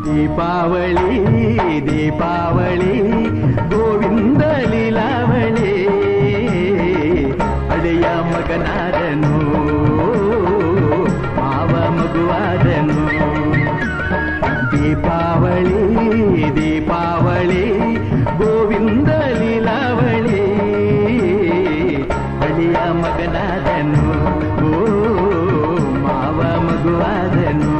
ದೀಪಾವಳಿ ದೀಪಾವಳಿ ಗೋವಿಂದ ಲೀಲಾವಳಿ ಅಡೆಯ ಮಗನಾದನು ಮಾವ ಮಗುವಾದನು. ದೀಪಾವಳಿ ದೀಪಾವಳಿ ಗೋವಿಂದ ಲೀಲಾವಳಿ ಅಡೆಯ ಮಗನಾದನು ಮಾವ ಮಗುವಾದನು.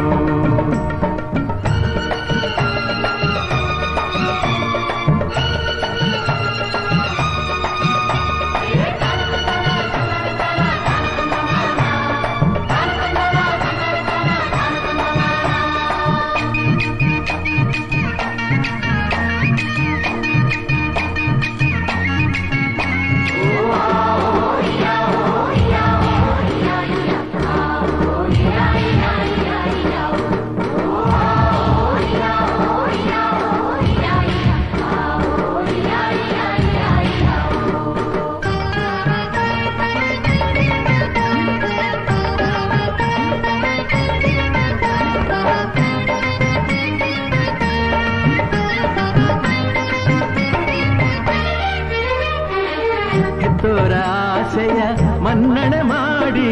ಆಸೆಯ ಮನ್ನಣೆ ಮಾಡಿ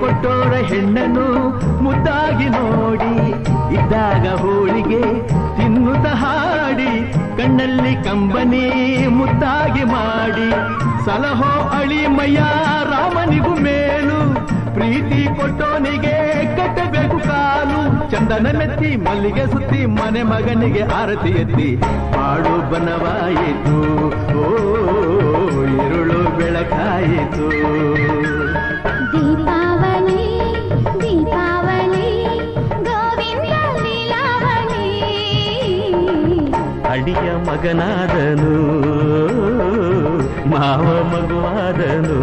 ಕೊಟ್ಟೋರ ಹೆಣ್ಣನ್ನು ಮುದ್ದಾಗಿ ನೋಡಿ ಇದ್ದಾಗ ಹೋಳಿಗೆ ತಿನ್ನುತ್ತ ಹಾಡಿ ಕಣ್ಣಲ್ಲಿ ಕಂಬನಿ ಮುದ್ದಾಗಿ ಮಾಡಿ ಸಲಹೋ ಅಳಿಮಯ್ಯ ರಾಮನಿಗೂ ಮೇಲು ಪ್ರೀತಿ ಕೊಟ್ಟೋನಿಗೆ ಕಟ್ಟಬೇಕು ಕಾಲು. ಚಂದನ ಮೆತ್ತಿ ಮಲ್ಲಿಗೆ ಸುತ್ತಿ ಮನೆ ಮಗನಿಗೆ ಆರತಿ ಎತ್ತಿ ಪಾಡು ಬನವಾಯಿತು ഇരുಳು ಬೆಳಕಾಯಿತು. ದೀಪಾವಳಿ ದೀಪಾವಳಿ ಗೋವಿಂದ ಲೀಲಾವಳಿ ಅಡಿಯ ಮಗನಾದನು ಮಾವ ಮಗುವಾದನು.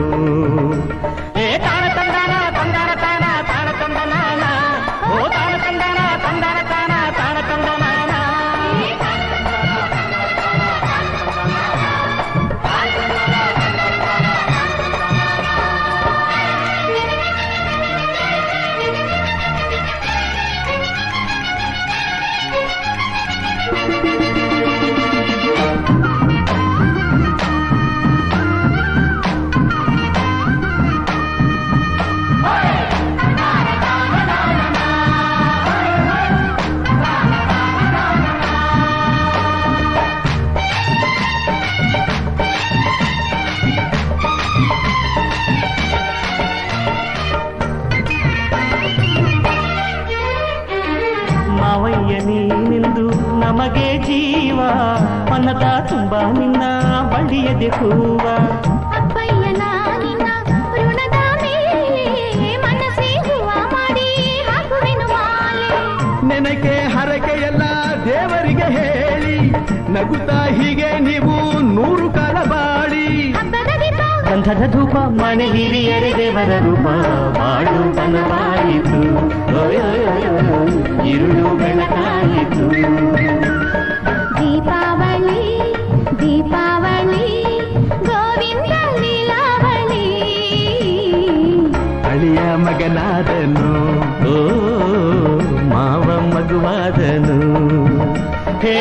ಮಾವಯ್ಯ ನೀನೆಂದು ನಮಗೆ ಜೀವ ಮನದ ತುಂಬ ನಿನ್ನ ಬಳ್ಳಿಯದೆ ಹೂವ. ಅಪ್ಪಯ್ಯನ ನಿನ್ನ ಋಣದ ಮೇಲೆ ಮನಸ್ಸೇ ಹೂವ ಮಾಡಿ ಹಾಕುವೆನು ಮಾಲೆ. ನೆನಕೆ ಹರಕೆಯೆಲ್ಲ ದೇವರಿಗೆ ಹೇಳಿ ನಗುತ್ತಾ ಹೀಗೆ ನೀವು 100 ಕಾಲ ಬಾಳಿ. ಗಂಧದ ಧೂಪ ಮನೆ ಹಿರಿಯರೆ ದೇವರ ರೂಪ ಬಾಳು ಬನವಾಯಿತು ഇരുಳು ಬೆಳಕಾಯಿತು. ದೀಪಾವಳಿ ದೀಪಾವಳಿ ಗೋವಿಂದ ಲೀಲಾವಳಿ ಅಳಿಯ ಮಗನಾದನು ಮಾವ ಮಗುವಾದನು. ಹೇ